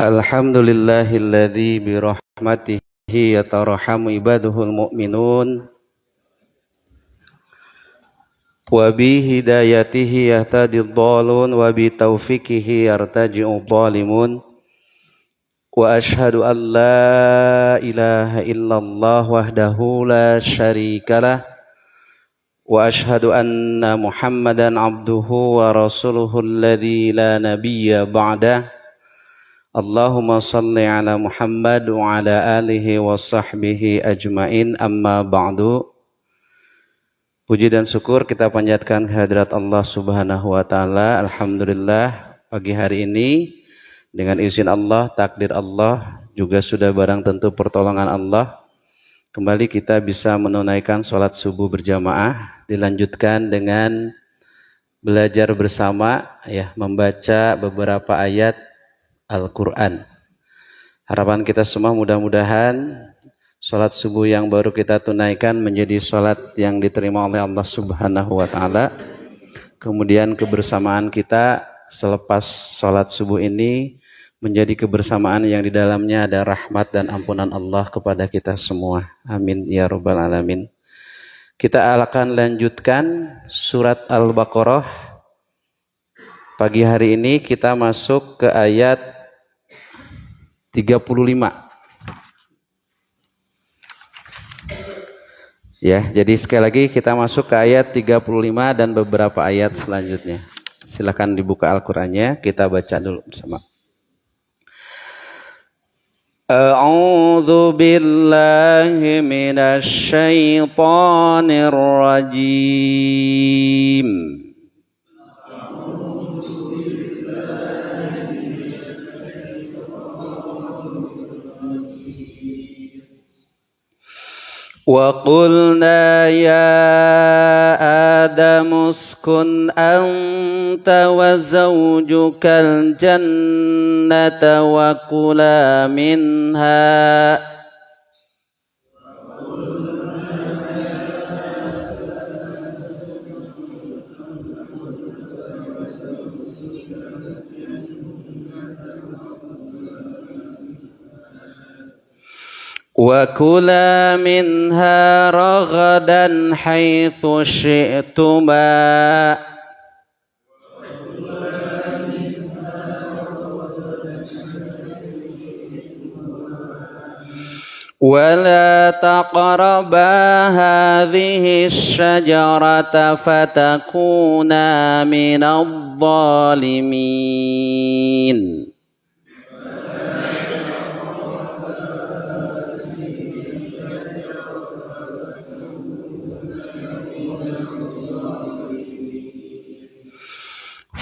Alhamdulillahilladzi birahmatihi yatarhamu ibaduhul mu'minun wa bihidayatihi yahtadid dhalun wa bitaufiqihi yartaji'ud dhalimun wa ashhadu an la ilaha illallah wahdahu la syarikalah wa ashhadu anna muhammadan abduhu wa rasuluhu alladzi la nabiyya ba'dah. Allahumma salli ala Muhammad wa ala alihi wa sahbihi ajmain, amma ba'du. Puji dan syukur kita panjatkan kehadirat Allah subhanahu wa ta'ala. Alhamdulillah pagi hari ini dengan izin Allah, takdir Allah, juga sudah barang tentu pertolongan Allah, kembali kita bisa menunaikan sholat subuh berjamaah. Dilanjutkan dengan belajar bersama, membaca beberapa ayat Al-Quran. Harapan kita semua mudah-mudahan sholat subuh yang baru kita tunaikan menjadi sholat yang diterima oleh Allah subhanahu wa ta'ala. Kemudian kebersamaan kita selepas sholat subuh ini menjadi kebersamaan yang di dalamnya ada rahmat dan ampunan Allah kepada kita semua. Amin ya rabbal alamin. Kita akan lanjutkan surat Al-Baqarah. Pagi hari ini kita masuk ke ayat 35. Jadi sekali lagi kita masuk ke ayat 35 dan beberapa ayat selanjutnya. Silakan dibuka Al-Qur'annya, kita baca dulu bersama. A'udzu billahi minasy syaithanir rajim. وَقُلْنَا يَا آدَمُ اسْكُنْ أَنْتَ وَزَوْجُكَ الْجَنَّةَ وَكُلَا مِنْهَا وَكُلَا مِنْهَا رَغَدًا حَيْثُ شِئْتُمَا وَلَا تَقْرَبَا هَذِهِ الشَّجَرَةَ فَتَكُونَا مِنَ الظَّالِمِينَ.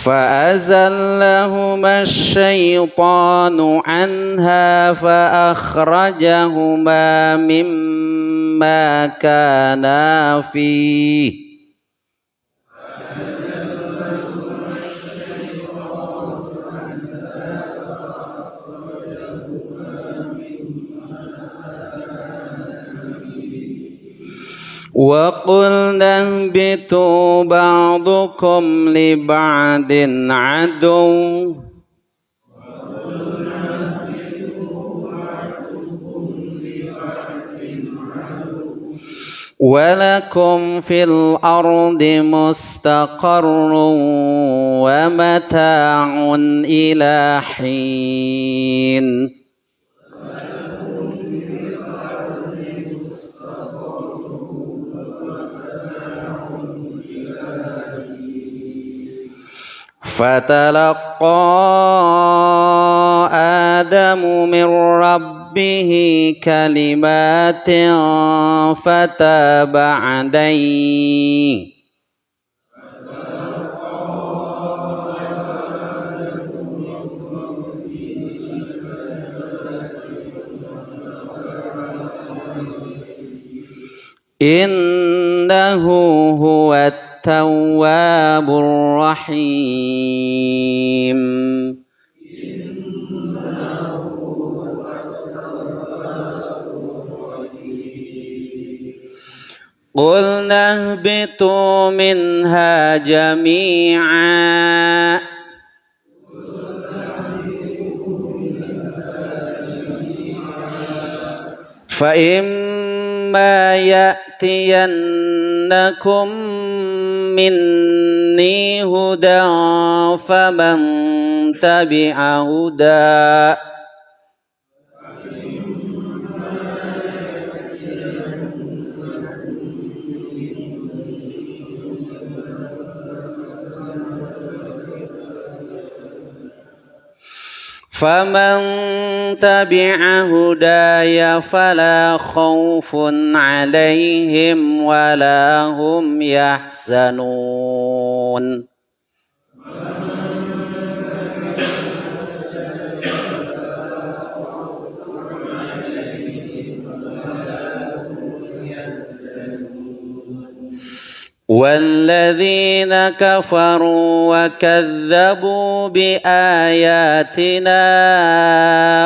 فأزلهما الشيطان عنها فأخرجهما مما كانا فيه وَقُلْنَا اهْبِطُوا بَعْضُكُمْ لِبَعْضٍ عَدُوٌّ وَلَكُمْ فِي الْأَرْضِ مُسْتَقَرٌّ وَمَتَاعٌ إِلَى حِينٍ. فَتَلَقَّى آدَمُ مِنْ رَبِّهِ كَلِمَاتٍ فَتَابَ عَلَيْهِ إِنَّهُ هُوَ التَّوَّابُ الرَّحِيمُ. قُلْنَا اهْبِطُوا مِنْهَا جَمِيعًا فإما يأتينكم مني هدى فمن تبع هدى فمن تبع هداي فلا خوف عليهم ولا هم يحزنون والذين كفروا وكذبوا بآياتنا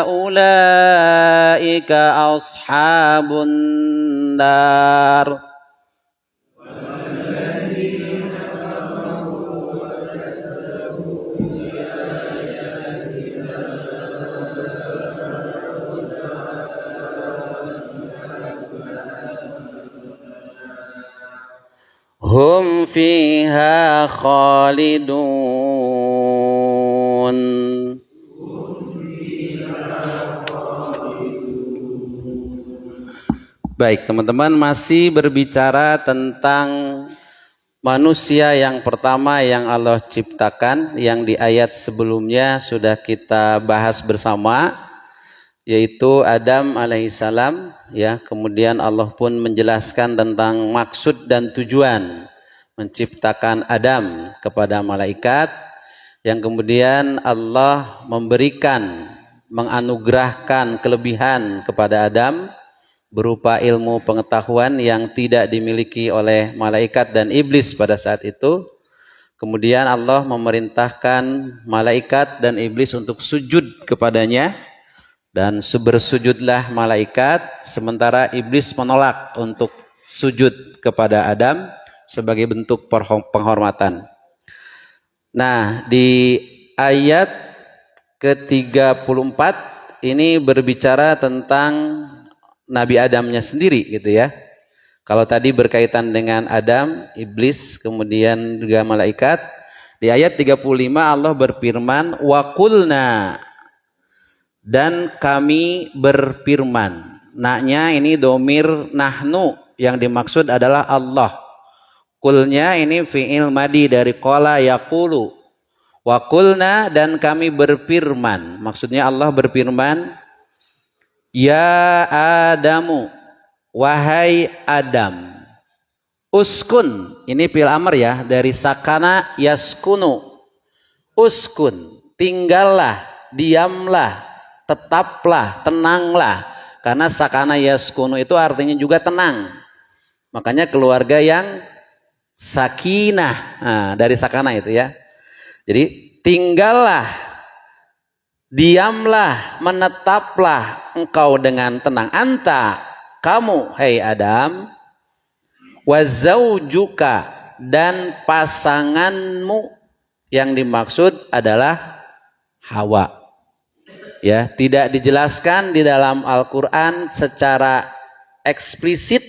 أولئك أصحاب النار hum fiha khalidun. Baik, teman-teman, masih berbicara tentang manusia yang pertama yang Allah ciptakan, yang di ayat sebelumnya sudah kita bahas bersama, yaitu Adam alaihissalam, ya. Kemudian Allah pun menjelaskan tentang maksud dan tujuan menciptakan Adam kepada malaikat, yang kemudian Allah menganugerahkan kelebihan kepada Adam berupa ilmu pengetahuan yang tidak dimiliki oleh malaikat dan iblis pada saat itu. Kemudian Allah memerintahkan malaikat dan iblis untuk sujud kepadanya, dan bersujudlah malaikat, sementara iblis menolak untuk sujud kepada Adam sebagai bentuk penghormatan. Nah, di ayat ke-34 ini berbicara tentang Nabi Adamnya sendiri, gitu ya. Kalau tadi berkaitan dengan Adam, iblis, kemudian juga malaikat. Di ayat 35 Allah berfirman, wa qulna, dan kami berfirman. Naknya ini domir nahnu, yang dimaksud adalah Allah. Qulnya ini fi'il madi dari qala yaqulu. Wa qulna, dan kami berfirman. Maksudnya Allah berfirman, ya Adamu, wahai Adam, uskun, ini fi'il amr ya, dari sakana yaskunu. Uskun, tinggallah, diamlah, tetaplah, tenanglah. Karena sakana yaskunu itu artinya juga tenang. Makanya keluarga yang sakinah, nah, dari sakana itu ya. Jadi tinggallah, diamlah, menetaplah engkau dengan tenang. Anta, kamu, hai Adam, wa zaujuka, dan pasanganmu, yang dimaksud adalah Hawa. Ya, tidak dijelaskan di dalam Al-Qur'an secara eksplisit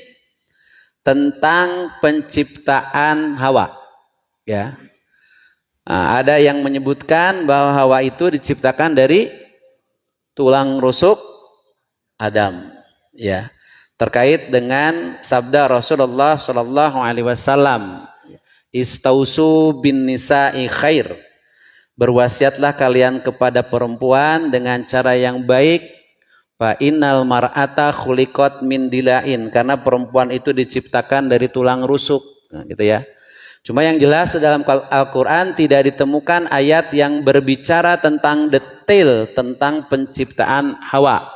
tentang penciptaan Hawa. Ya. Nah, ada yang menyebutkan bahwa Hawa itu diciptakan dari tulang rusuk Adam, ya. Terkait dengan sabda Rasulullah Shallallahu Alaihi Wasallam, istausu bin nisa'i khair, berwasiatlah kalian kepada perempuan dengan cara yang baik. Fa innal mar'ata khuliqat min dilain, karena perempuan itu diciptakan dari tulang rusuk, nah, gitu ya. Cuma yang jelas dalam Al-Quran tidak ditemukan ayat yang berbicara tentang detail tentang penciptaan Hawa.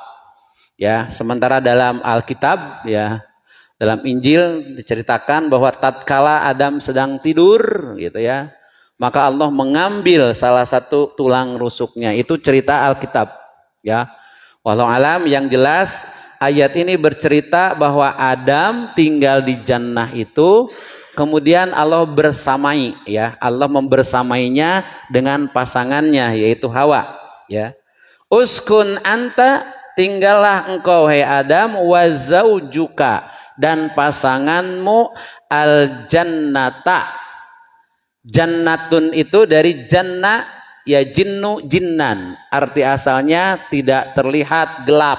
Ya, sementara dalam Alkitab, ya, dalam Injil diceritakan bahwa tatkala Adam sedang tidur, gitu ya, maka Allah mengambil salah satu tulang rusuknya. Itu cerita Alkitab, ya. Wallahu alam, yang jelas ayat ini bercerita bahwa Adam tinggal di jannah itu. Kemudian Allah bersamai, ya, Allah membersamainya dengan pasangannya, yaitu Hawa, ya. Uskun anta tinggallah engkau hai Adam wa zaujuka dan pasanganmu al jannata. Jannatun itu dari jannah ya jinnu jinnan. Arti asalnya tidak terlihat, gelap.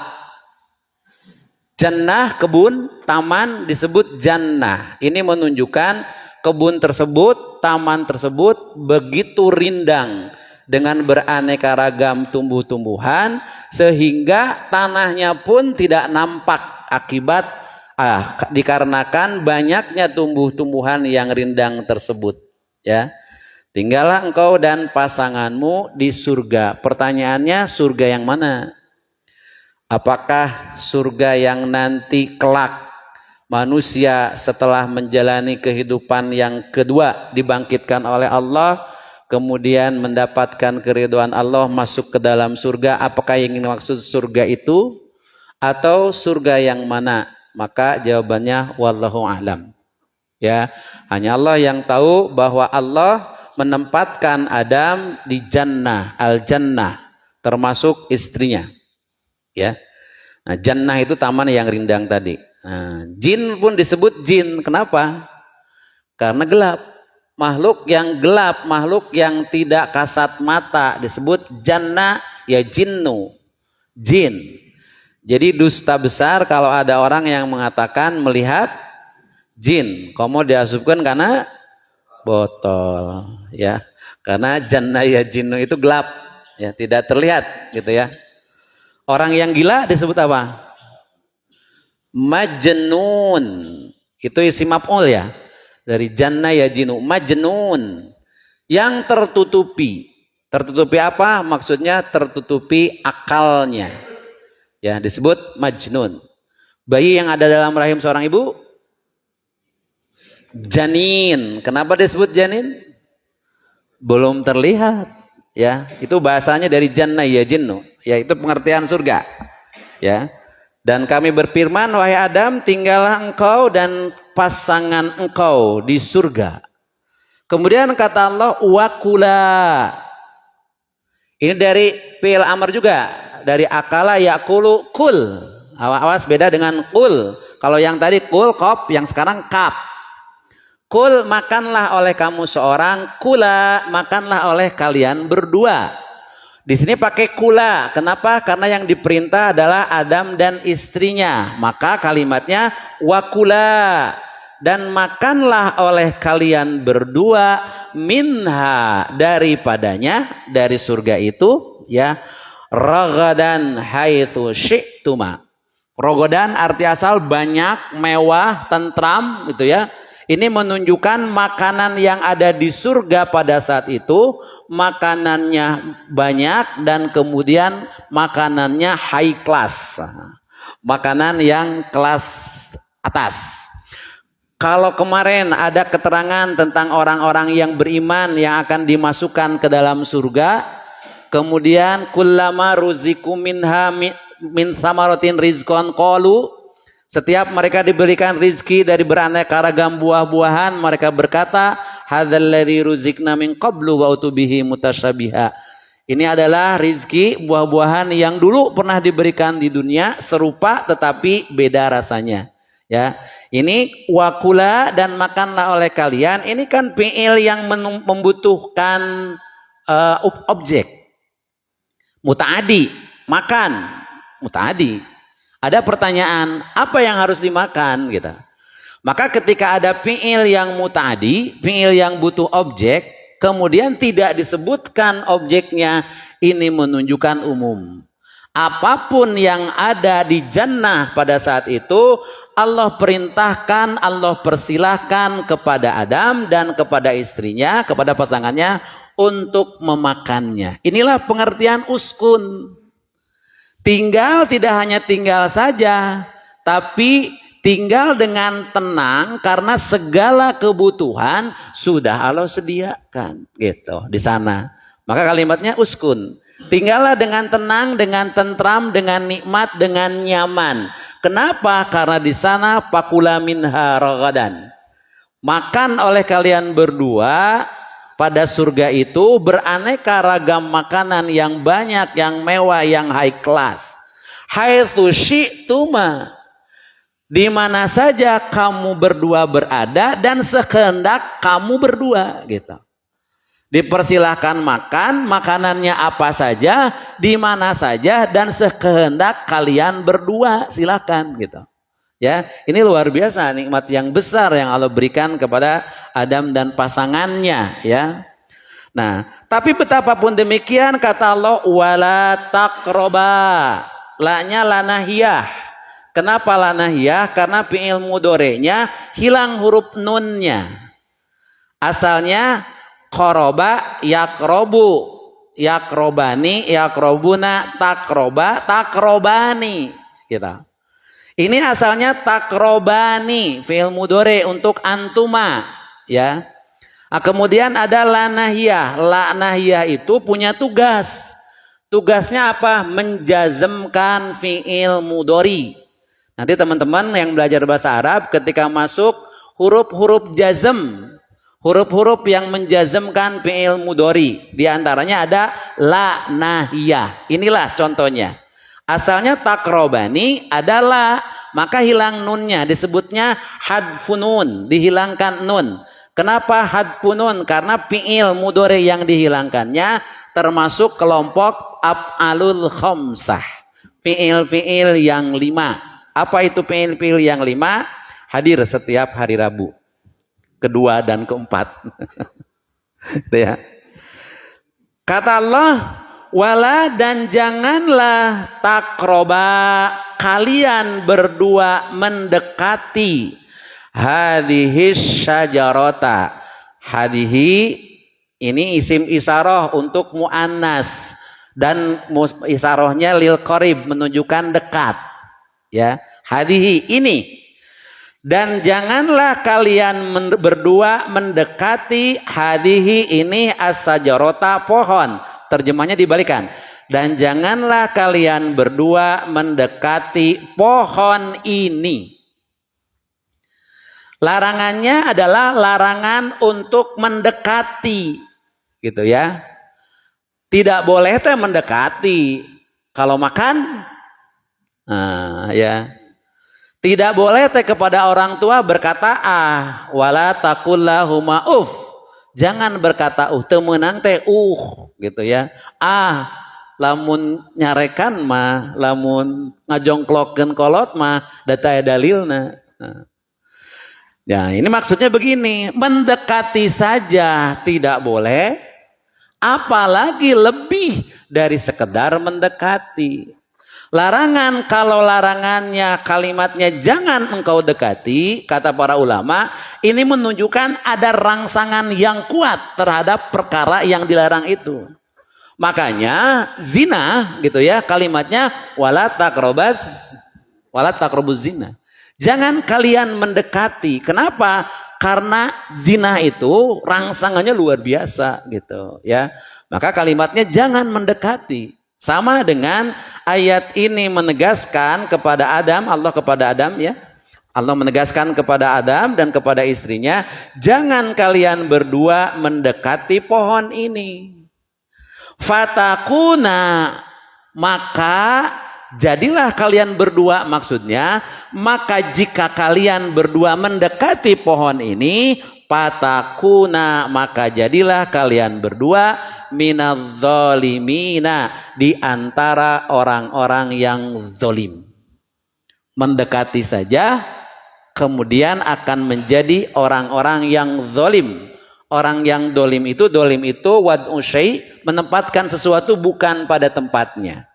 Jannah kebun, taman disebut jannah. Ini menunjukkan kebun tersebut, taman tersebut begitu rindang dengan beraneka ragam tumbuh-tumbuhan sehingga tanahnya pun tidak nampak akibat dikarenakan banyaknya tumbuh-tumbuhan yang rindang tersebut. Ya, tinggallah engkau dan pasanganmu di surga. Pertanyaannya, surga yang mana? Apakah surga yang nanti kelak manusia setelah menjalani kehidupan yang kedua dibangkitkan oleh Allah, kemudian mendapatkan keridhaan Allah masuk ke dalam surga? Apakah yang dimaksud surga itu atau surga yang mana? Maka jawabannya wallahu a'lam. Ya, hanya Allah yang tahu bahwa Allah menempatkan Adam di jannah, al-jannah, termasuk istrinya. Ya. Nah, jannah itu taman yang rindang tadi. Nah, jin pun disebut jin. Kenapa? Karena gelap. Makhluk yang gelap, makhluk yang tidak kasat mata disebut jannah ya jinnu. Jin. Jadi dusta besar kalau ada orang yang mengatakan melihat jin. Kamu diasupkan karena botol, ya. Karena jannah ya jinnu itu gelap, ya, tidak terlihat, gitu ya. Orang yang gila disebut apa? Majnun. Itu isim maf'ul ya. Dari jannah ya jinnu, majnun. Yang tertutupi. Tertutupi apa? Maksudnya tertutupi akalnya. Ya, disebut majnun. Bayi yang ada dalam rahim seorang ibu janin. Kenapa disebut janin? Belum terlihat, ya. Itu bahasanya dari jannah ya jinnu, yaitu pengertian surga, ya. Dan kami berfirman, wahai Adam, tinggallah engkau dan pasangan engkau di surga. Kemudian kata Allah, wakula. Ini dari fi'il amr juga, dari akala yakulu kul. Awas beda dengan kul. Kalau yang tadi kul kop, yang sekarang kap. Kul, makanlah oleh kamu seorang, kula, makanlah oleh kalian berdua. Di sini pakai kula. Kenapa? Karena yang diperintah adalah Adam dan istrinya. Maka kalimatnya wakula, dan makanlah oleh kalian berdua minha, daripadanya, dari surga itu, ya, ragadan haitsu syi'tuma. Rogodan arti asal banyak, mewah, tentram, gitu ya. Ini menunjukkan makanan yang ada di surga pada saat itu makanannya banyak dan kemudian makanannya high class, makanan yang kelas atas. Kalau kemarin ada keterangan tentang orang-orang yang beriman yang akan dimasukkan ke dalam surga, kemudian kullama ruziku minha min samaratin rizqan qalu, setiap mereka diberikan rizki dari beraneka ragam buah-buahan, mereka berkata, hadzal ladzi ruzikna min qablu wa utubihi mutasyabiha. Ini adalah rizki buah-buahan yang dulu pernah diberikan di dunia, serupa tetapi beda rasanya. Ya, ini wakula, dan makanlah oleh kalian. Ini kan fi'il yang membutuhkan objek. Mutaadi, makan, mutaadi. Ada pertanyaan, apa yang harus dimakan, gitu. Maka ketika ada fi'il yang muta'adi, fi'il yang butuh objek, kemudian tidak disebutkan objeknya, ini menunjukkan umum. Apapun yang ada di jannah pada saat itu, Allah perintahkan, Allah persilahkan kepada Adam dan kepada istrinya, kepada pasangannya untuk memakannya. Inilah pengertian uskun. Tinggal tidak hanya tinggal saja, tapi tinggal dengan tenang karena segala kebutuhan sudah Allah sediakan, gitu, di sana. Maka kalimatnya uskun. Tinggallah dengan tenang, dengan tentram, dengan nikmat, dengan nyaman. Kenapa? Karena di sana pakula minha ragadan. Makan oleh kalian berdua pada surga itu beraneka ragam makanan yang banyak, yang mewah, yang high class. haitsu syi'tuma, di mana saja kamu berdua berada dan sekehendak kamu berdua gitu. Dipersilahkan makan makanannya apa saja, di mana saja dan sekehendak kalian berdua, silakan gitu. Ya, ini luar biasa nikmat yang besar yang Allah berikan kepada Adam dan pasangannya ya. Nah, tapi betapapun demikian kata Allah wala taqroba, la-nya lanahiyah. Kenapa lanahiyah? Karena fi'il mudhari'nya hilang huruf nunnya. Asalnya qoroba yakrobu, yakrobani, yakrobuna, takroba, takrobani gitu. Ini asalnya takrobani, fi'il mudhari untuk antuma ya. Nah, kemudian ada lanahiyah. Lanahiyah itu punya tugas. Tugasnya apa? Menjazmkan fi'il mudhari. Nanti teman-teman yang belajar bahasa Arab ketika masuk huruf-huruf jazm, huruf-huruf yang menjazmkan fi'il mudhari, di antaranya ada la nahiyah. Inilah contohnya. Asalnya takrobani adalah, maka hilang nunnya, disebutnya hadfun nun, dihilangkan nun. Kenapa hadfun nun? Karena fi'il mudhari yang dihilangkannya termasuk kelompok af'alul khamsah, fi'il-fi'il yang 5. Apa itu fi'il-fi'il yang 5? Hadir setiap hari Rabu kedua dan keempat. Ya. Kata Allah, wala, dan janganlah takroba, kalian berdua mendekati hadhis syajarata. Hadhihi ini isim isaroh untuk muannas dan isarohnya lil qarib, menunjukkan dekat ya. Hadhihi ini, dan janganlah kalian berdua mendekati hadhihi ini as-syajarata, pohon. Terjemahnya dibalikan, dan janganlah kalian berdua mendekati pohon ini. Larangannya adalah larangan untuk mendekati gitu ya. Tidak boleh teh mendekati kalau makan. Nah, ya. Tidak boleh teh kepada orang tua berkata wala taqul lahuma uf. Jangan berkata teu meunang teh gitu ya. Lamun nyarekan mah, lamun ngajongklokkeun kolot mah da teu dalilna. Ya, ini maksudnya begini, mendekati saja tidak boleh, apalagi lebih dari sekedar mendekati. Larangan, kalau larangannya kalimatnya jangan engkau dekati, kata para ulama, ini menunjukkan ada rangsangan yang kuat terhadap perkara yang dilarang itu. Makanya zina gitu ya, kalimatnya wala taqrabuz zina. Jangan kalian mendekati. Kenapa? Karena zina itu rangsangannya luar biasa gitu ya. Maka kalimatnya jangan mendekati. Sama dengan ayat ini menegaskan kepada Adam, Allah kepada Adam ya. Allah menegaskan kepada Adam dan kepada istrinya, jangan kalian berdua mendekati pohon ini. Fatakuna, maka jadilah kalian berdua, maksudnya maka jika kalian berdua mendekati pohon ini, patakuna, maka jadilah kalian berdua minadz-dzalimina, di antara orang-orang yang zalim. Mendekati saja kemudian akan menjadi orang-orang yang zalim. Orang yang zalim itu wad'u syai', menempatkan sesuatu bukan pada tempatnya.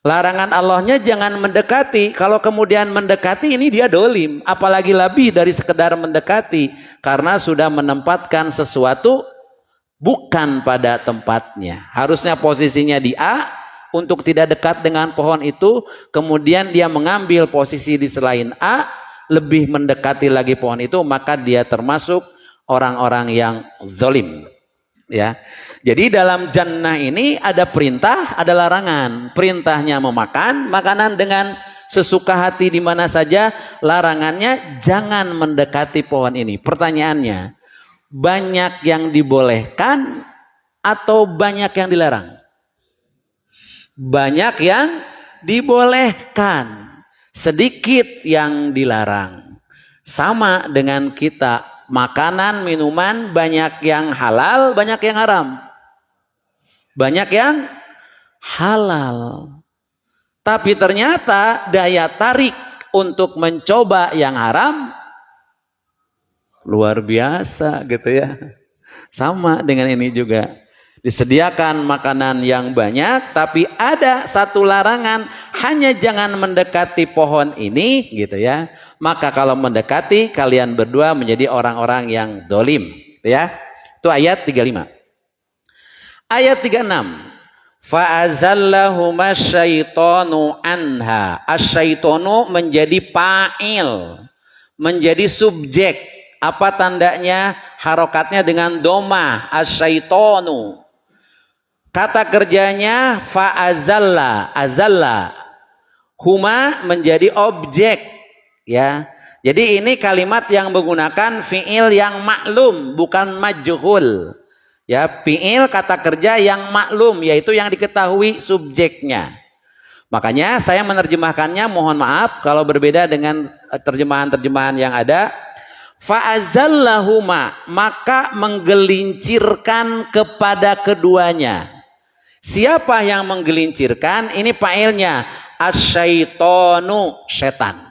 Larangan Allahnya jangan mendekati. Kalau kemudian mendekati, ini dia dolim. Apalagi lebih dari sekedar mendekati, karena sudah menempatkan sesuatu bukan pada tempatnya. Harusnya posisinya di A untuk tidak dekat dengan pohon itu, kemudian dia mengambil posisi di selain A, lebih mendekati lagi pohon itu, maka dia termasuk orang-orang yang zalim. Ya, jadi dalam jannah ini ada perintah, ada larangan. Perintahnya memakan makanan dengan sesuka hati di mana saja. Larangannya jangan mendekati pohon ini. Pertanyaannya, banyak yang dibolehkan atau banyak yang dilarang? Banyak yang dibolehkan, sedikit yang dilarang. Sama dengan kita, makanan, minuman banyak yang halal, banyak yang haram. Banyak yang halal. Tapi ternyata daya tarik untuk mencoba yang haram luar biasa gitu ya. Sama dengan ini juga. Disediakan makanan yang banyak, tapi ada satu larangan, hanya jangan mendekati pohon ini gitu ya. Maka kalau mendekati, kalian berdua menjadi orang-orang yang dolim gitu ya. Itu ayat 35. Ayat 36. Fa'azallahuma syaitonu anha. Asyaitonu menjadi fa'il, menjadi subjek. Apa tandanya? Harokatnya dengan doma. Asyaitonu. Kata kerjanya fa'azalla, azalla. Huma menjadi objek, ya. Jadi ini kalimat yang menggunakan fiil yang maklum, bukan majhul. Ya, fiil kata kerja yang maklum, yaitu yang diketahui subjeknya. Makanya saya menerjemahkannya, mohon maaf kalau berbeda dengan terjemahan-terjemahan yang ada. Fa'azallahuma, maka menggelincirkan kepada keduanya. Siapa yang menggelincirkan? Ini failnya, asyaitonu, setan.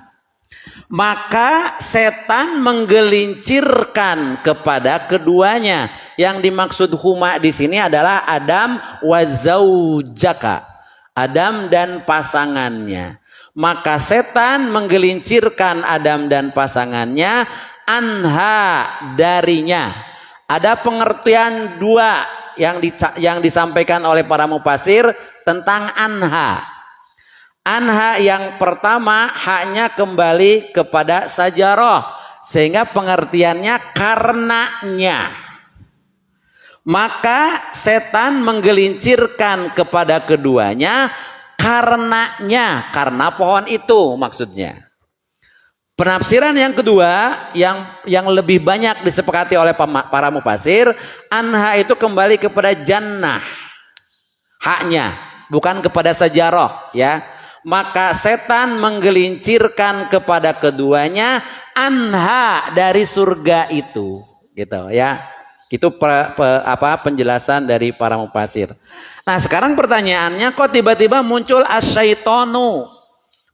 Maka setan menggelincirkan kepada keduanya. Yang dimaksud huma di sini adalah Adam wa zaujaka, Adam dan pasangannya. Maka setan menggelincirkan Adam dan pasangannya anha, darinya. Ada pengertian dua yang disampaikan oleh para mufasir tentang anha. Anha yang pertama hanya kembali kepada sajarah, sehingga pengertiannya karenanya. Maka setan menggelincirkan kepada keduanya karenanya, karena pohon itu maksudnya. Penafsiran yang kedua yang lebih banyak disepakati oleh para mufasir, anha itu kembali kepada jannah, haknya, bukan kepada sajarah, ya. Maka setan menggelincirkan kepada keduanya anha, dari surga itu, gitu ya. Itu penjelasan dari para mufasir. Nah, sekarang pertanyaannya, kok tiba-tiba muncul asyaitonu?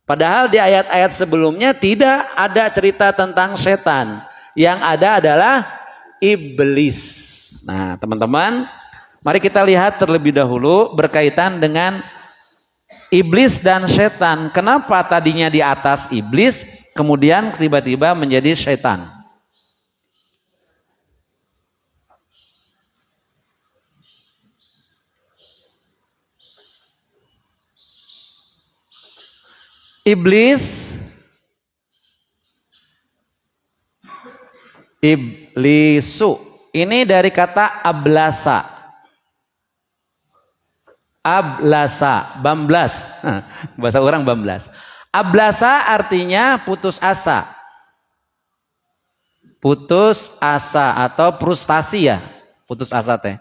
Padahal di ayat-ayat sebelumnya tidak ada cerita tentang setan. Yang ada adalah iblis. Nah, teman-teman, mari kita lihat terlebih dahulu berkaitan dengan iblis dan setan. Kenapa tadinya di atas iblis, kemudian tiba-tiba menjadi setan? Iblisu ini dari kata ablasa, bamblas, bahasa orang bamblas. Ablasa artinya putus asa, atau frustasi ya, putus asa teh.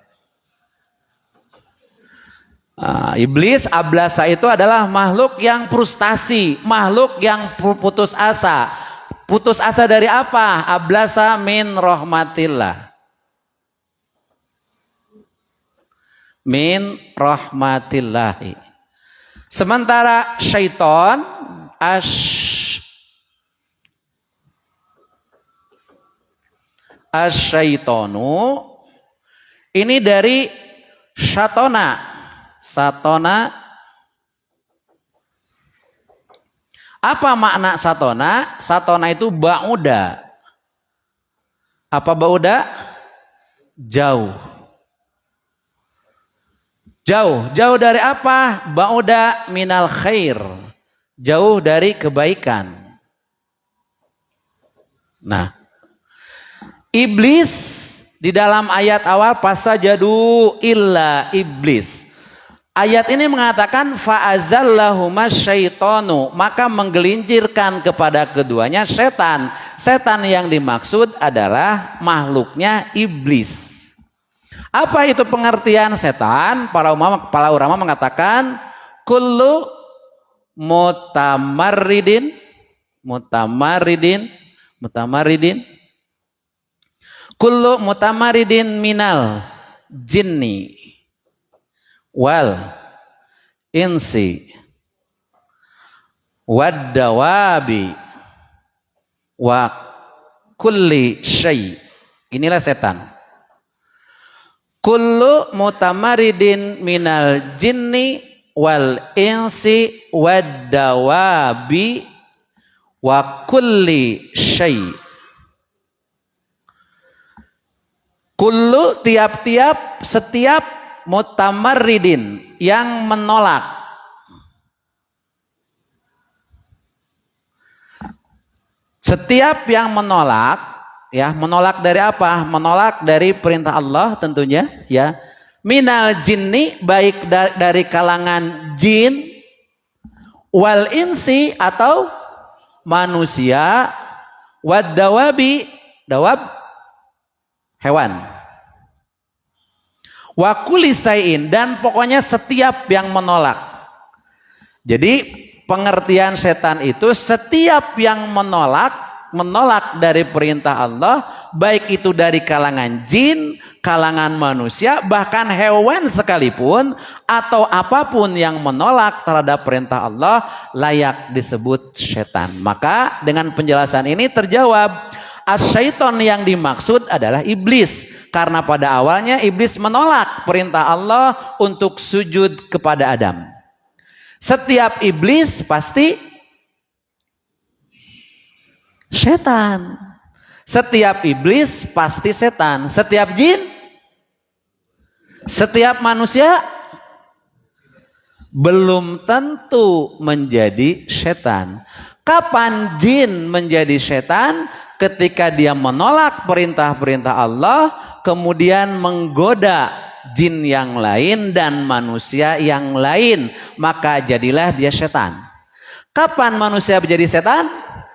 Iblis, ablasa itu adalah makhluk yang frustasi, makhluk yang putus asa. Putus asa dari apa? Ablasa min rahmatillah. Min rahmatillahi. Sementara syaitan, asyaitonu ini dari syatona. Apa makna satona? Satona itu ba'uda. Apa ba'uda? Jauh. Jauh dari apa? Ba'uda minal khair. Jauh dari kebaikan. Nah, iblis di dalam ayat awal pasajadu illa iblis. Ayat ini mengatakan fa'azallahuma syaitonu, maka menggelincirkan kepada keduanya setan. Setan yang dimaksud adalah makhluknya iblis. Apa itu pengertian setan? Para ulama mengatakan kullu mutamarridin, kullu mutamarridin minal jinni wal insi wad dawabi wa kulli syai. Inilah setan. Kullu mutamaridin minal jinni wal insi wad dawabi wa kulli syai. Kullu tiap-tiap, setiap, mutamaridin yang menolak. Setiap yang menolak, ya, menolak dari apa? Menolak dari perintah Allah tentunya, ya. Minal jinni, baik dari kalangan jin, wal insi atau manusia, wad dawabi, dawab hewan, wa kulli syai'in, dan pokoknya setiap yang menolak. Jadi pengertian setan itu setiap yang menolak dari perintah Allah, baik itu dari kalangan jin, kalangan manusia, bahkan hewan sekalipun, atau apapun yang menolak terhadap perintah Allah, layak disebut setan. Maka dengan penjelasan ini terjawab, as-syaiton yang dimaksud adalah iblis, karena pada awalnya iblis menolak perintah Allah untuk sujud kepada Adam. Setiap iblis pasti setan. Setiap iblis pasti setan. Setiap jin, setiap manusia belum tentu menjadi setan. Kapan jin menjadi setan? Ketika dia menolak perintah-perintah Allah, kemudian menggoda jin yang lain dan manusia yang lain, maka jadilah dia setan. Kapan manusia menjadi setan?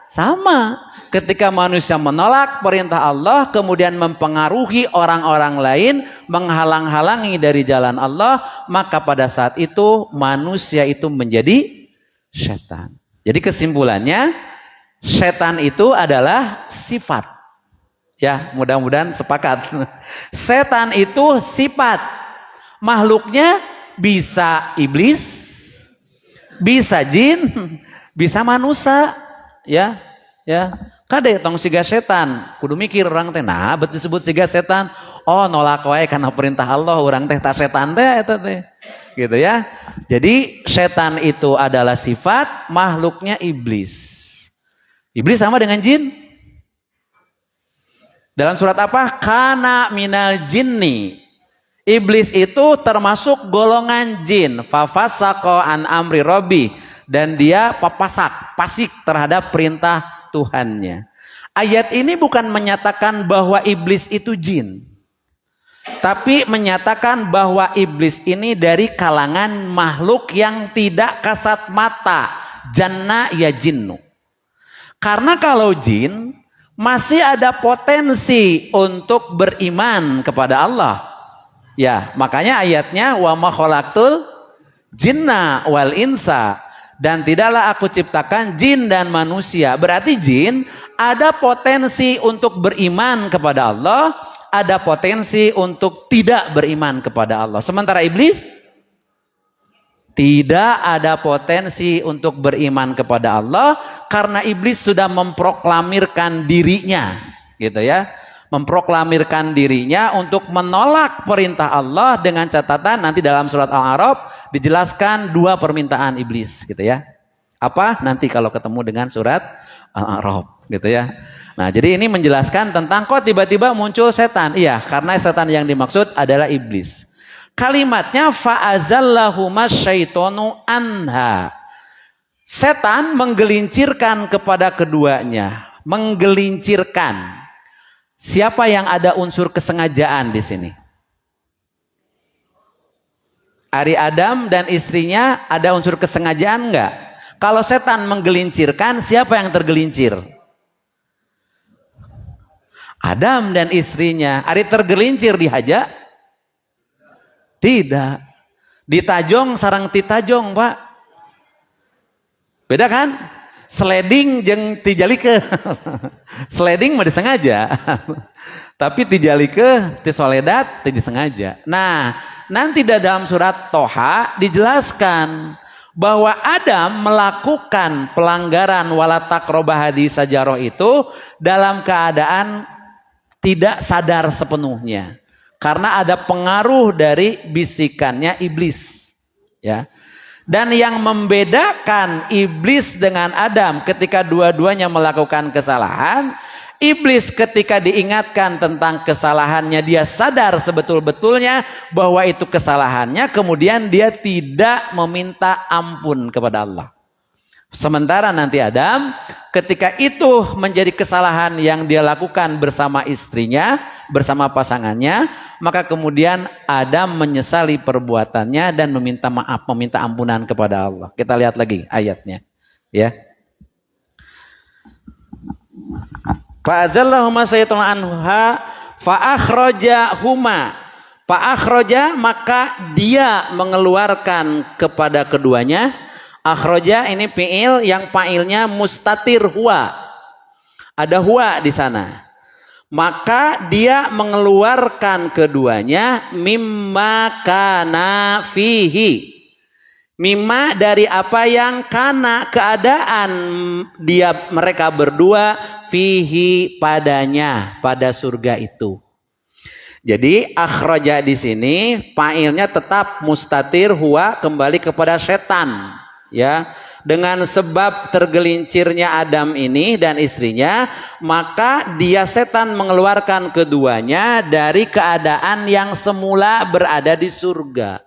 Sama. Ketika manusia menolak perintah Allah, kemudian mempengaruhi orang-orang lain, menghalang-halangi dari jalan Allah, maka pada saat itu manusia itu menjadi setan. Jadi kesimpulannya, setan itu adalah sifat. Ya, mudah-mudahan sepakat. Setan itu sifat. Makhluknya bisa iblis, bisa jin, bisa manusia. Ya, ya. Kade tong siga setan, kudu mikir orang teh, nah bet disebut siga setan. Oh, nolak wae karena perintah Allah, orang teh tak setan teh eta teh. Gitu ya. Jadi setan itu adalah sifat, makhluknya iblis. Iblis sama dengan jin. Dalam surat apa? Kana minal jinni. Iblis itu termasuk golongan jin. Fafasaqa an amri rabbi, dan dia fasik terhadap perintah Tuhannya. Ayat ini bukan menyatakan bahwa iblis itu jin, tapi menyatakan bahwa iblis ini dari kalangan makhluk yang tidak kasat mata, janna ya jinnu. Karena kalau jin masih ada potensi untuk beriman kepada Allah. Ya, makanya ayatnya wa ma khalaqtul jinna wal insa, dan tidaklah aku ciptakan jin dan manusia. Berarti jin ada potensi untuk beriman kepada Allah, ada potensi untuk tidak beriman kepada Allah. Sementara iblis tidak ada potensi untuk beriman kepada Allah, karena iblis sudah memproklamirkan dirinya, gitu ya. Memproklamirkan dirinya untuk menolak perintah Allah, dengan catatan nanti dalam surat Al-A'raf dijelaskan dua permintaan iblis, gitu ya. Apa? Nanti kalau ketemu dengan surat Al-A'raf, gitu ya. Nah, jadi ini menjelaskan tentang kok tiba-tiba muncul setan. Iya, karena setan yang dimaksud adalah iblis. Kalimatnya fa'azallahumas syaitonu anha. Setan menggelincirkan kepada keduanya, menggelincirkan. Siapa yang ada unsur kesengajaan di sini? Ari Adam dan istrinya ada unsur kesengajaan enggak? Kalau setan menggelincirkan, siapa yang tergelincir? Adam dan istrinya. Ari tergelincir dihaja? Tidak. Ditajong sarang titajong, Pak. Beda kan? Sliding jeung tijalikeun. Sliding mah disengaja. Tapi tijalikeun ti soledat ti disengaja. Nah, nanti dalam surat Toha dijelaskan bahwa Adam melakukan pelanggaran wala taqrabah hadhihi sajarah itu dalam keadaan tidak sadar sepenuhnya. Karena ada pengaruh dari bisikannya iblis. Ya. Dan yang membedakan iblis dengan Adam ketika dua-duanya melakukan kesalahan, iblis ketika diingatkan tentang kesalahannya dia sadar sebetul-betulnya bahwa itu kesalahannya, kemudian dia tidak meminta ampun kepada Allah. Sementara nanti Adam ketika itu menjadi kesalahan yang dia lakukan bersama istrinya, bersama pasangannya, maka kemudian Adam menyesali perbuatannya dan meminta maaf, meminta ampunan kepada Allah. Kita lihat lagi ayatnya, ya. Fa'azallahuma syaitanu anha fa'akhrajahuma. Fa'akhraja, maka dia mengeluarkan kepada keduanya. Akhraja ini fi'il yang fa'ilnya mustatir huwa. Ada huwa di sana. Maka dia mengeluarkan keduanya mimma kana fihi. Mimma dari apa yang kana keadaan mereka berdua fihi padanya, pada surga itu. Jadi akhraja di sini fa'ilnya tetap mustatir huwa, kembali kepada setan. Ya, dengan sebab tergelincirnya Adam ini dan istrinya, maka dia setan mengeluarkan keduanya dari keadaan yang semula berada di surga.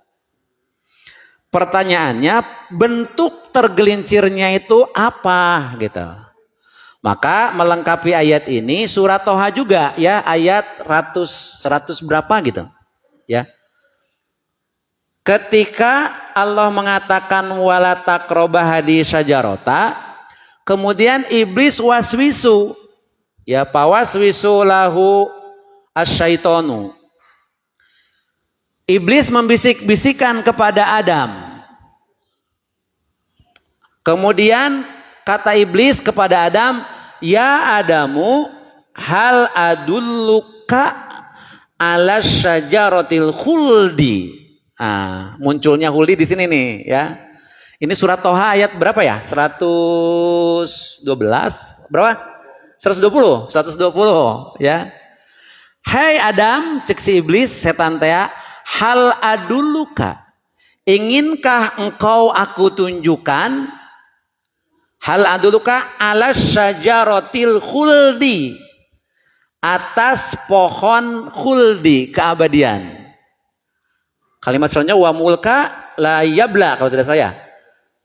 Pertanyaannya, bentuk tergelincirnya itu apa gitu. Maka melengkapi ayat ini surat Toha juga, ya, ayat 100 berapa gitu. Ya. Ketika Allah mengatakan wala taqrabah hadhihi syajarata, kemudian iblis waswisu, ya, pawaswisu lahu asyaitonu. Iblis membisik-bisikan kepada Adam. Kemudian kata iblis kepada Adam, ya Adamu, hal adulluka ala syajaratil khuldi. Nah, munculnya huldi di sini nih, ya. Ini surat Toha ayat berapa ya? 112 berapa? 120 ya. Hai Adam, cek si iblis, setan teh, hal adulluka, inginkah engkau aku tunjukkan, hal adulluka ala syajaratil khuldi, atas pohon khuldi, keabadian. Kalimat selanjutnya wa mulka la yabla, kalau tidak salah.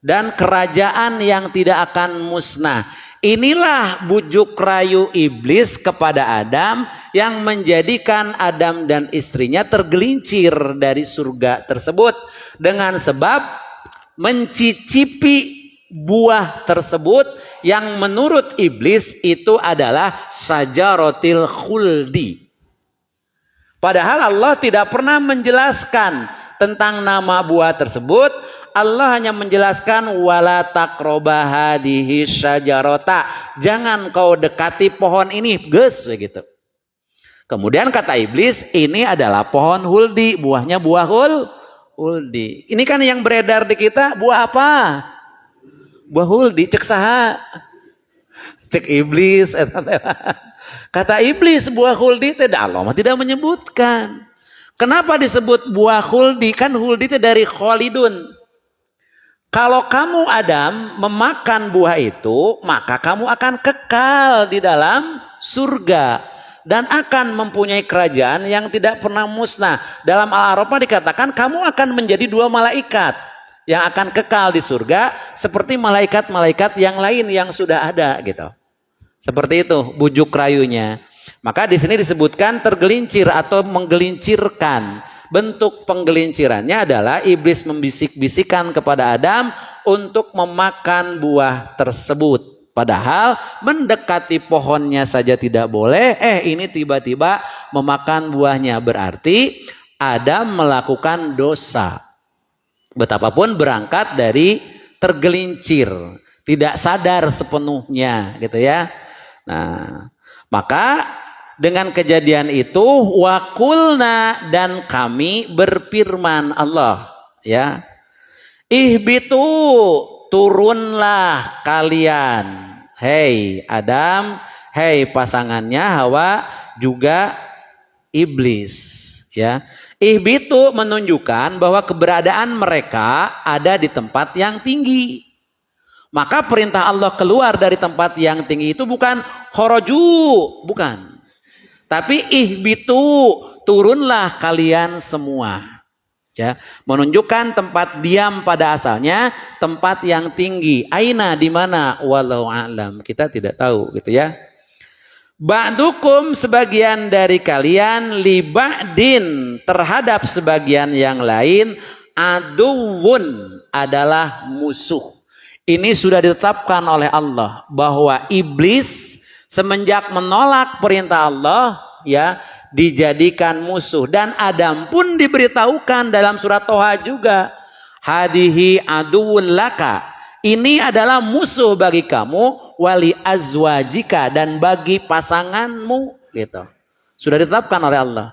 Dan kerajaan yang tidak akan musnah. Inilah bujuk rayu iblis kepada Adam yang menjadikan Adam dan istrinya tergelincir dari surga tersebut dengan sebab mencicipi buah tersebut yang menurut iblis itu adalah sajaratil khuldi. Padahal Allah tidak pernah menjelaskan tentang nama buah tersebut. Allah hanya menjelaskan wala taqrabah hadhihi syajarata. Jangan kau dekati pohon ini, geus begitu. Kemudian kata iblis, ini adalah pohon huldi, buahnya buah huldi. Ini kan yang beredar di kita, buah apa? Buah huldi, cek saha? Cek iblis. Kata iblis buah huldi tidak, Allah tidak menyebutkan. Kenapa disebut buah huldi? Kan huldi itu dari kholidun. Kalau kamu Adam memakan buah itu, maka kamu akan kekal di dalam surga dan akan mempunyai kerajaan yang tidak pernah musnah. Dalam Al-A'raf dikatakan kamu akan menjadi dua malaikat yang akan kekal di surga seperti malaikat-malaikat yang lain yang sudah ada gitu. Seperti itu bujuk rayunya. Maka di sini disebutkan tergelincir atau menggelincirkan. Bentuk penggelincirannya adalah iblis membisik-bisikan kepada Adam untuk memakan buah tersebut. Padahal mendekati pohonnya saja tidak boleh. Ini tiba-tiba memakan buahnya, berarti Adam melakukan dosa. Betapapun berangkat dari tergelincir. tidak sadar sepenuhnya gitu ya. Nah, maka dengan kejadian itu wakulna, dan kami berfirman Allah ya, ihbitu, turunlah kalian, hei Adam, hei pasangannya Hawa juga iblis ya. Ihbitu menunjukkan bahwa keberadaan mereka ada di tempat yang tinggi. Maka perintah Allah keluar dari tempat yang tinggi itu bukan khoroju, bukan. Tapi ihbitu, turunlah kalian semua. Ya, menunjukkan tempat diam pada asalnya tempat yang tinggi. Aina, di mana? Wallahu a'lam. Kita tidak tahu gitu ya. Ba'dukum, sebagian dari kalian, li ba'din, terhadap sebagian yang lain, aduwun, adalah musuh. Ini sudah ditetapkan oleh Allah bahwa iblis semenjak menolak perintah Allah ya, dijadikan musuh. Dan Adam pun diberitahukan dalam surat Toha juga, hadihi aduwun laka, ini adalah musuh bagi kamu, wali azwajika, dan bagi pasanganmu gitu. Sudah ditetapkan oleh Allah.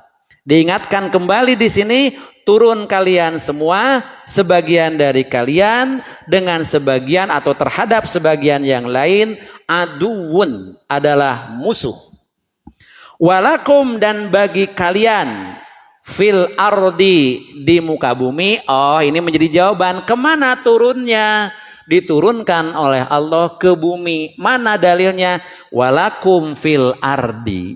Diingatkan kembali di sini, turun kalian semua, sebagian dari kalian dengan sebagian atau terhadap sebagian yang lain, aduwun, adalah musuh. Walakum, dan bagi kalian, fil ardi, di muka bumi. Oh, ini menjadi jawaban kemana turunnya. Diturunkan oleh Allah ke bumi. Mana dalilnya? Walakum fil ardi,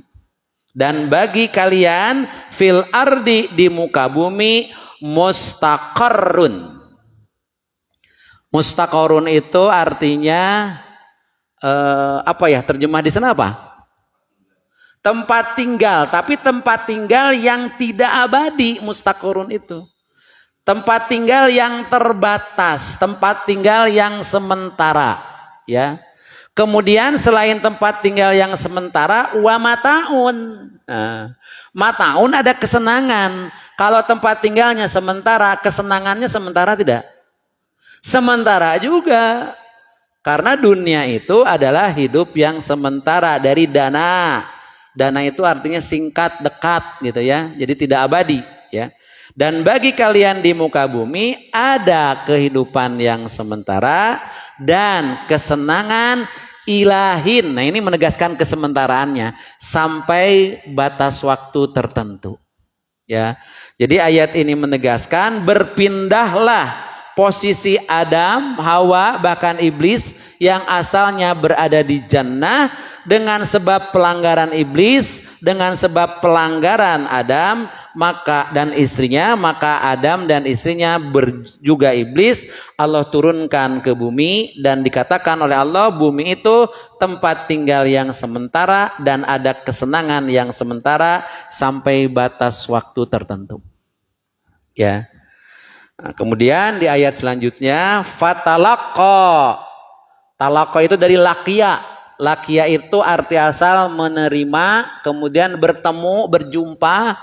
dan bagi kalian fil ardi, di muka bumi, mustaqarrun. Mustaqarrun itu artinya apa ya, terjemah di sana apa? Tempat tinggal, tapi tempat tinggal yang tidak abadi. Mustaqarrun itu tempat tinggal yang terbatas, tempat tinggal yang sementara ya. Kemudian selain tempat tinggal yang sementara, wa mataun. Nah, mataun ada kesenangan. Kalau tempat tinggalnya sementara, kesenangannya sementara tidak? Sementara juga. Karena dunia itu adalah hidup yang sementara dari dana. Dana itu artinya singkat, dekat gitu ya. Jadi tidak abadi ya. Dan bagi kalian di muka bumi ada kehidupan yang sementara dan kesenangan ilahin. Nah, ini menegaskan kesementaraannya sampai batas waktu tertentu. Ya. Jadi ayat ini menegaskan berpindahlah posisi Adam, Hawa, bahkan iblis yang asalnya berada di jannah dengan sebab pelanggaran iblis, dengan sebab pelanggaran Adam dan istrinya, maka Adam dan istrinya juga iblis Allah turunkan ke bumi, dan dikatakan oleh Allah bumi itu tempat tinggal yang sementara dan ada kesenangan yang sementara sampai batas waktu tertentu. Ya. Nah, kemudian di ayat selanjutnya fatalaqqa. Talaqqa itu dari laqiya. Laqiya itu arti asal menerima, kemudian bertemu, berjumpa,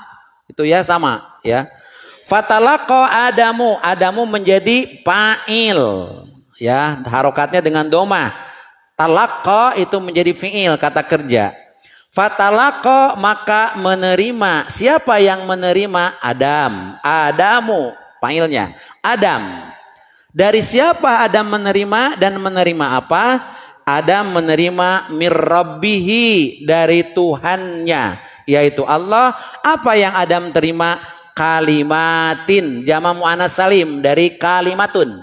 itu ya sama ya. Fatalaqqa Adamu, Adamu menjadi fa'il ya, harokatnya dengan domah. Talaqqa itu menjadi fi'il, kata kerja. Fatalaqqa, maka menerima. Siapa yang menerima? Adam. Adamu fa'ilnya Adam. Dari siapa Adam menerima, dan menerima apa? Adam menerima mirrabbihi, dari Tuhannya, yaitu Allah. Apa yang Adam terima? Kalimatin, jama' muannas salim dari kalimatun.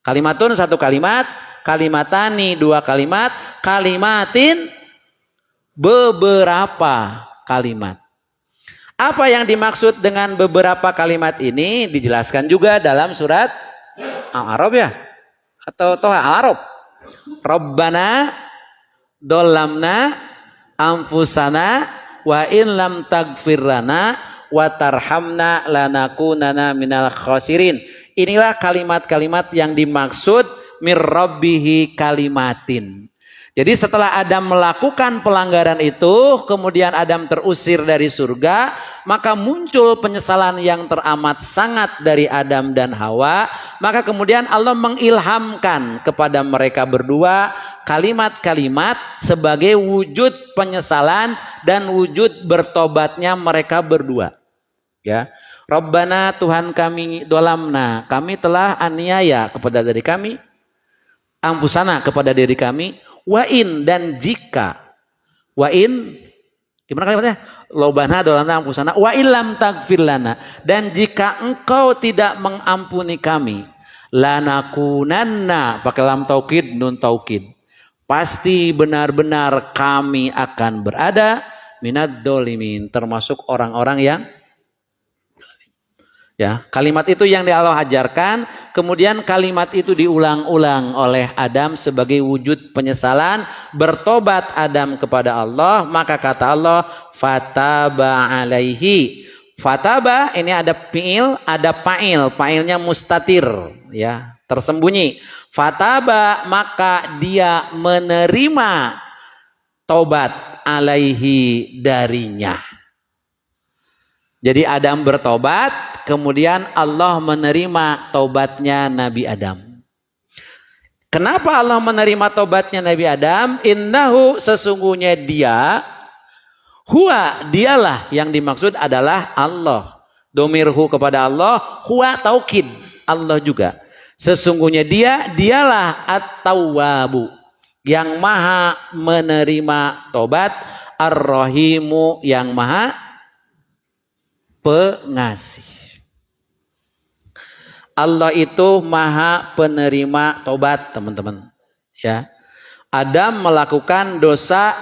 Kalimatun satu kalimat, kalimatani dua kalimat, kalimatin beberapa kalimat. Apa yang dimaksud dengan beberapa kalimat ini dijelaskan juga dalam surat Al-A'raf ya, atau Toha Al-A'raf. Rabbana dolamna anfusana wa in lam tagfir lana wa tarhamna lanakunana minal khasirin. Inilah kalimat-kalimat yang dimaksud mirrabbihi kalimatin. Jadi setelah Adam melakukan pelanggaran itu, kemudian Adam terusir dari surga, maka muncul penyesalan yang teramat sangat dari Adam dan Hawa. maka kemudian Allah mengilhamkan kepada mereka berdua kalimat-kalimat sebagai wujud penyesalan dan wujud bertobatnya mereka berdua. Ya, Rabbana, Tuhan kami, dolamna, kami telah aniaya kepada diri kami, ampusana kepada diri kami, wa in, dan jika, wa in, gimana kalimatnya? Lobana dolana ampusana wa illam taghfir lana, dan jika engkau tidak mengampuni kami, lanakunanna, pakai lam taukid, nun taukid, pasti benar-benar kami akan berada minad dolimin, termasuk orang-orang yang, ya, kalimat itu yang Allah ajarkan. Kemudian kalimat itu diulang-ulang oleh Adam sebagai wujud penyesalan, bertobat Adam kepada Allah. Maka kata Allah, fataba alaihi. Fataba ini ada fiil, ada fa'il. Fa'ilnya mustatir, ya, tersembunyi. Fataba, maka dia menerima tobat alaihi, darinya. Jadi Adam bertobat, kemudian Allah menerima tobatnya Nabi Adam. Kenapa Allah menerima tobatnya Nabi Adam? Innahu, sesungguhnya dia, huwa, dialah, yang dimaksud adalah Allah. Domirhu kepada Allah, huwa taukid, Allah juga. Sesungguhnya dia, dialah at-tawwabu, yang maha menerima tobat, ar-rahimu, yang maha pengasih. Allah itu maha penerima tobat, teman-teman. Ya, Adam melakukan dosa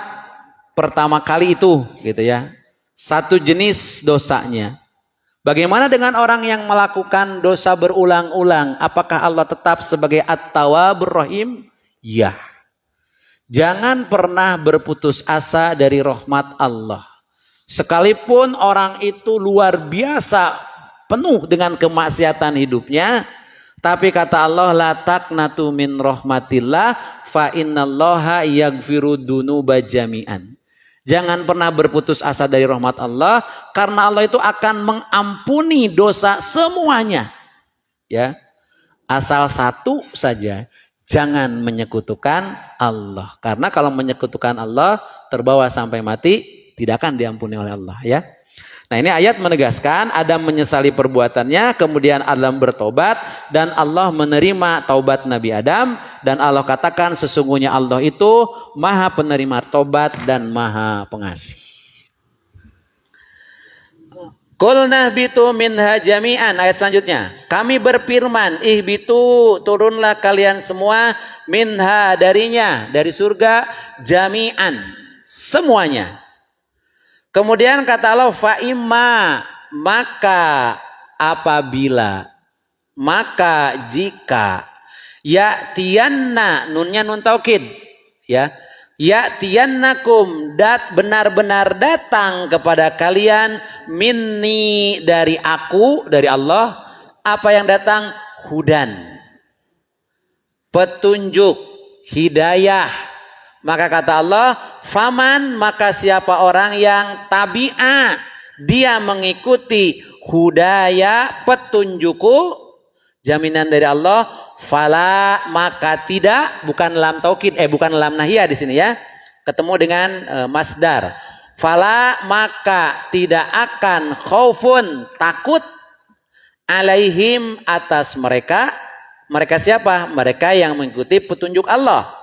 pertama kali itu, gitu ya. Satu jenis dosanya. Bagaimana dengan orang yang melakukan dosa berulang-ulang? Apakah Allah tetap sebagai At-Tawwabur Rahim? Ya. Jangan pernah berputus asa dari rahmat Allah. Sekalipun orang itu luar biasa penuh dengan kemaksiatan hidupnya, tapi kata Allah, la taqnatu min rahmatillah fa innallaha yaghfiru dzunuba jami'an. Jangan pernah berputus asa dari rahmat Allah, karena Allah itu akan mengampuni dosa semuanya. Ya. Asal satu saja, jangan menyekutukan Allah. Karena kalau menyekutukan Allah, terbawa sampai mati, tidak akan diampuni oleh Allah, ya. Nah, ini ayat menegaskan Adam menyesali perbuatannya, kemudian Adam bertobat, dan Allah menerima taubat Nabi Adam, dan Allah katakan sesungguhnya Allah itu maha penerima tobat dan maha pengasih. Qulna ihbitu minha jami'an, ayat selanjutnya. Kami berfirman, ihbitu, turunlah kalian semua, minha, darinya, dari surga, jami'an, semuanya. Kemudian kata Allah, fa'imma, maka apabila, maka jika, ya'tiyanna, nunnya nun taukid, ya, ya'tiyannakum, benar-benar datang kepada kalian, minni, dari aku, dari Allah, apa yang datang? Hudan, petunjuk, hidayah. Maka kata Allah, faman, maka siapa orang yang tabi'a, dia mengikuti hudaya, petunjukku, jaminan dari Allah, fala, maka tidak, bukan lam taukid, bukan lam nahiyah di sini, ya, ketemu dengan masdar. Fala, maka tidak akan khaufun, takut, alaihim, atas mereka. Mereka siapa? Mereka yang mengikuti petunjuk Allah.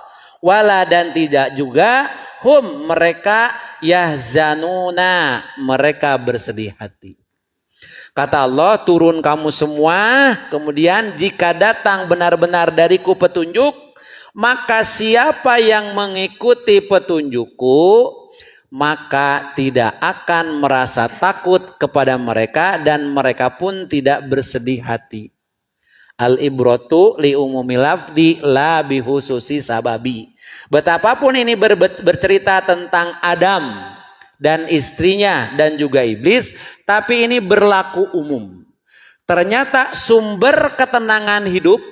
Wala, dan tidak juga hum, mereka, yahzanuna, mereka bersedih hati. Kata Allah, turun kamu semua, kemudian jika datang benar-benar dariku petunjuk, maka siapa yang mengikuti petunjukku, maka tidak akan merasa takut kepada mereka, dan mereka pun tidak bersedih hati. Al-ibratu li umumi lafdi la bihususi sababi. Betapapun ini bercerita tentang Adam dan istrinya dan juga iblis, tapi ini berlaku umum. Ternyata sumber ketenangan hidup,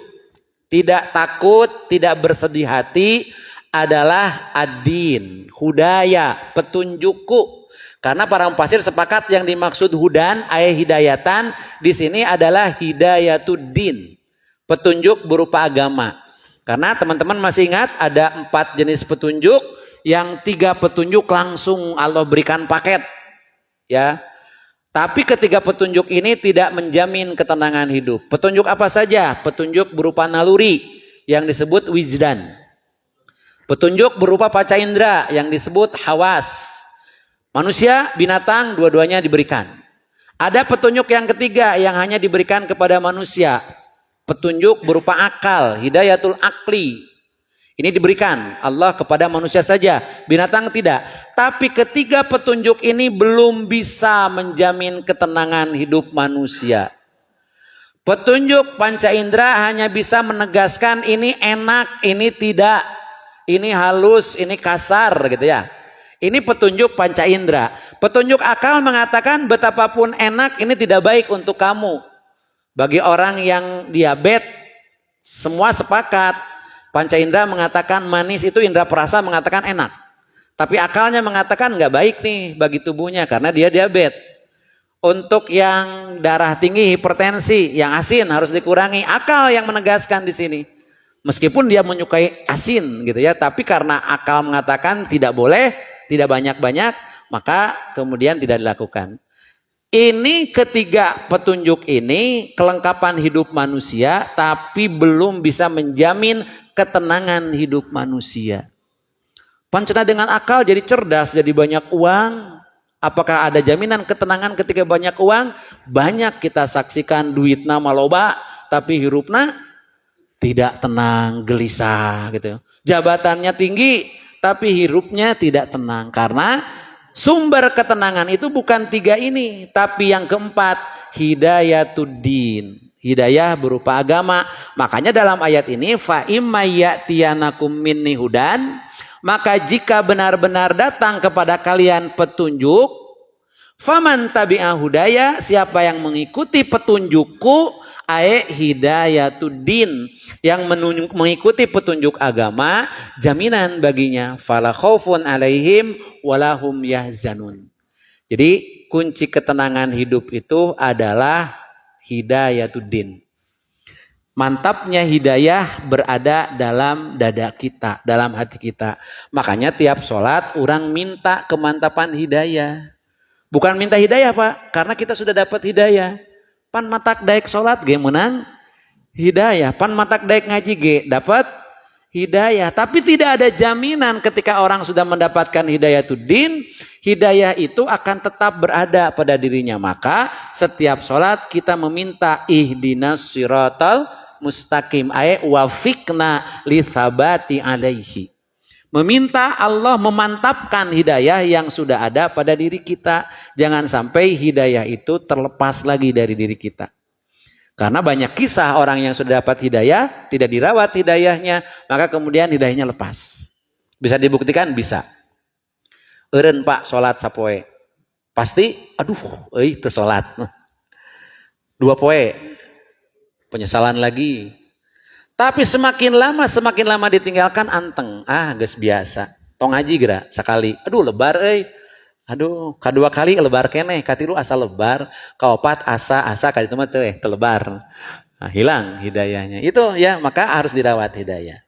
tidak takut, tidak bersedih hati, adalah ad-din, hudaya, petunjukku. Karena para mufassir sepakat yang dimaksud hudan, hidayatan, di sini adalah hidayatuddin, Petunjuk berupa agama. Karena teman-teman masih ingat ada 4 jenis petunjuk, yang 3 petunjuk langsung Allah berikan paket. Ya. Tapi ketiga petunjuk ini tidak menjamin ketenangan hidup. Petunjuk apa saja? Petunjuk berupa naluri yang disebut wijdan. Petunjuk berupa panca indera yang disebut hawas. Manusia, binatang, dua-duanya diberikan. Ada petunjuk yang ketiga yang hanya diberikan kepada manusia. Petunjuk berupa akal, hidayatul akli. Ini diberikan Allah kepada manusia saja, binatang tidak. Tapi ketiga petunjuk ini belum bisa menjamin ketenangan hidup manusia. Petunjuk panca indera hanya bisa menegaskan ini enak, ini tidak. Ini halus, ini kasar gitu ya. Ini petunjuk panca indera. Petunjuk akal mengatakan betapapun enak ini tidak baik untuk kamu. Bagi orang yang diabetes, semua sepakat. Panca indera mengatakan manis, itu indera perasa mengatakan enak. Tapi akalnya mengatakan nggak baik nih bagi tubuhnya karena dia diabetes. Untuk yang darah tinggi, hipertensi, yang asin harus dikurangi. Akal yang menegaskan di sini. Meskipun dia menyukai asin gitu ya, tapi karena akal mengatakan tidak boleh, tidak banyak-banyak, maka kemudian tidak dilakukan. Ini ketiga petunjuk ini kelengkapan hidup manusia, tapi belum bisa menjamin ketenangan hidup manusia. Pancena dengan akal jadi cerdas, jadi banyak uang. Apakah ada jaminan ketenangan ketika banyak uang? Banyak kita saksikan duitna maloba, tapi hirupna tidak tenang, gelisah gitu. Jabatannya tinggi, tapi hirupnya tidak tenang. Karena sumber ketenangan itu bukan 3 ini, tapi yang keempat, hidayatuddin. Hidayah berupa agama. Makanya dalam ayat ini, fa imma ya'tiyanakum minni hudan, maka jika benar-benar datang kepada kalian petunjuk, faman tabi'a hudaya, siapa yang mengikuti petunjukku, hidayatuddin, yang mengikuti petunjuk agama, jaminan baginya fala khaufun alaihim walahum yahzanun. Jadi kunci ketenangan hidup itu adalah hidayatuddin. Mantapnya hidayah berada dalam dada kita, dalam hati kita. Makanya tiap sholat orang minta kemantapan hidayah. Bukan minta hidayah Pak, karena kita sudah dapat hidayah. Pan matak daek sholat ge menang hidayah. Pan matak daek ngaji ge dapat hidayah. Tapi tidak ada jaminan ketika orang sudah mendapatkan hidayatuddin, hidayah itu akan tetap berada pada dirinya. Maka setiap sholat kita meminta ihdinas siratal mustaqim, wafikna lithabati alaihi. Meminta Allah memantapkan hidayah yang sudah ada pada diri kita. Jangan sampai hidayah itu terlepas lagi dari diri kita. Karena banyak kisah orang yang sudah dapat hidayah, tidak dirawat hidayahnya, maka kemudian hidayahnya lepas. Bisa dibuktikan? Bisa. Eureun Pak sholat sapoe. Pasti, itu sholat. 2 poe. Penyesalan lagi. Tapi semakin lama ditinggalkan anteng. Geus biasa. Tong ngaji geura sakali. Lebar euy. Kadua kali lebar keneh, katilu asa lebar, kaopat asa kaditu mah teu lebar. Hilang hidayahnya. Itu ya, maka harus dirawat hidayah.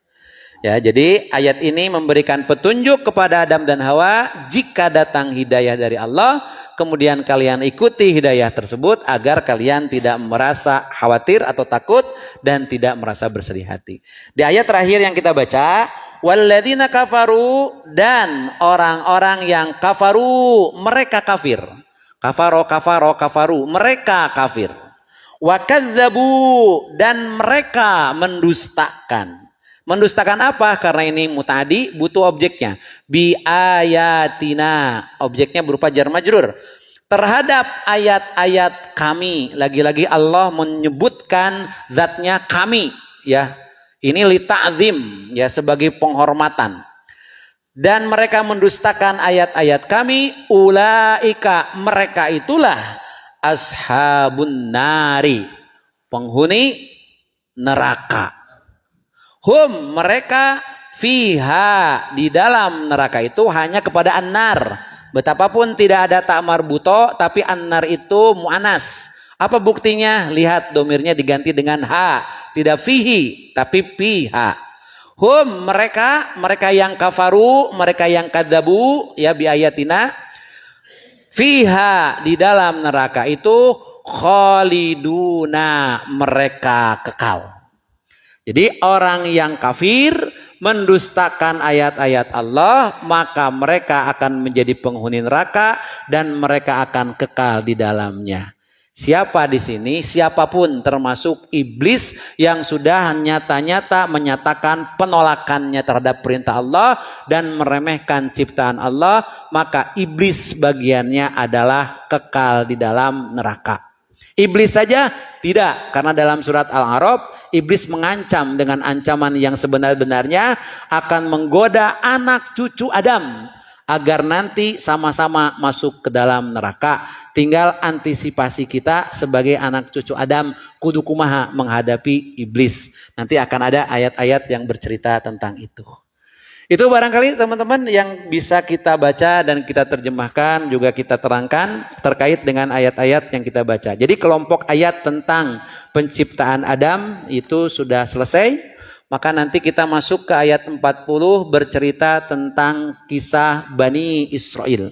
Ya, jadi ayat ini memberikan petunjuk kepada Adam dan Hawa, jika datang hidayah dari Allah, kemudian kalian ikuti hidayah tersebut agar kalian tidak merasa khawatir atau takut dan tidak merasa bersedih hati. Di ayat terakhir yang kita baca, walladzina kafaru, dan orang-orang yang kafaru, mereka kafir. Kafaru, mereka kafir. Wa kadzabu, dan mereka mendustakan. Mendustakan apa? Karena ini mutadi, butuh objeknya. Bi ayatina, objeknya berupa jar majrur. Terhadap ayat-ayat kami, lagi-lagi Allah menyebutkan zatnya kami, ya. Ini li ta'zim, ya, sebagai penghormatan. Dan mereka mendustakan ayat-ayat kami, ulaika, mereka itulah ashabun nari, penghuni neraka. Hum, mereka fiha, di dalam neraka itu hanya kepada annar. Betapapun tidak ada ta'mar buto, tapi annar itu mu'anas. Apa buktinya? Lihat domirnya diganti dengan ha, tidak fihi tapi piha. Hum, mereka yang kafaru, mereka yang kadzabu ya bi ayatina, fiha, di dalam neraka itu khaliduna, mereka kekal. Jadi orang yang kafir mendustakan ayat-ayat Allah, maka mereka akan menjadi penghuni neraka dan mereka akan kekal di dalamnya. Siapa di sini? Siapapun termasuk iblis yang sudah nyata-nyata menyatakan penolakannya terhadap perintah Allah dan meremehkan ciptaan Allah, maka iblis bagiannya adalah kekal di dalam neraka. Iblis saja tidak, karena dalam surat Al-A'raf iblis mengancam dengan ancaman yang sebenar-benarnya akan menggoda anak cucu Adam agar nanti sama-sama masuk ke dalam neraka. Tinggal antisipasi kita sebagai anak cucu Adam kudu kumaha menghadapi iblis. Nanti akan ada ayat-ayat yang bercerita tentang itu. Itu barangkali teman-teman yang bisa kita baca dan kita terjemahkan, juga kita terangkan terkait dengan ayat-ayat yang kita baca. Jadi kelompok ayat tentang penciptaan Adam itu sudah selesai. Maka nanti kita masuk ke ayat 40 bercerita tentang kisah Bani Israel.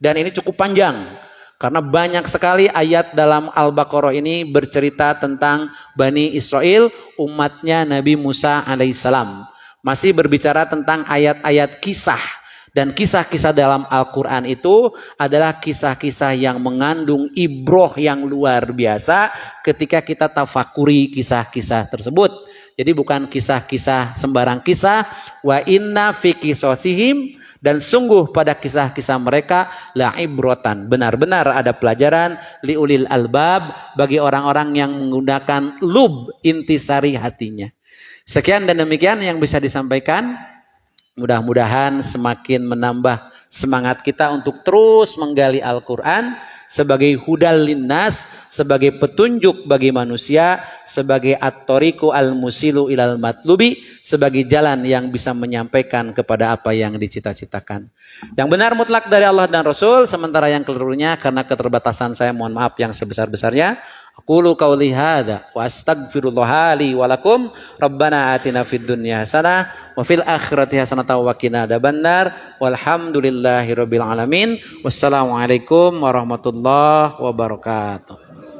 Dan ini cukup panjang karena banyak sekali ayat dalam Al-Baqarah ini bercerita tentang Bani Israel, umatnya Nabi Musa alaihissalam. Masih berbicara tentang ayat-ayat kisah. Dan kisah-kisah dalam Al-Quran itu adalah kisah-kisah yang mengandung ibroh yang luar biasa ketika kita tafakuri kisah-kisah tersebut. Jadi bukan kisah-kisah sembarang kisah. Wa inna fi qisasihim, dan sungguh pada kisah-kisah mereka la ibrotan, benar-benar ada pelajaran liulil albab, bagi orang-orang yang menggunakan lub, intisari hatinya. Sekian dan demikian yang bisa disampaikan. Mudah-mudahan semakin menambah semangat kita untuk terus menggali Al-Quran sebagai hudal linnas, sebagai petunjuk bagi manusia, sebagai at-tariqu al-musilu ilal matlubi, sebagai jalan yang bisa menyampaikan kepada apa yang dicita-citakan. Yang benar mutlak dari Allah dan Rasul, sementara yang kelirunya karena keterbatasan saya mohon maaf yang sebesar-besarnya. Aqulu qauli hadza wa astaghfirullah li wa lakum. Rabbana atina fid dunya hasanah wa fil akhirati hasanah wa qina adzabannar. Walhamdulillahirabbil alamin. Wassalamualaikum warahmatullahi wabarakatuh.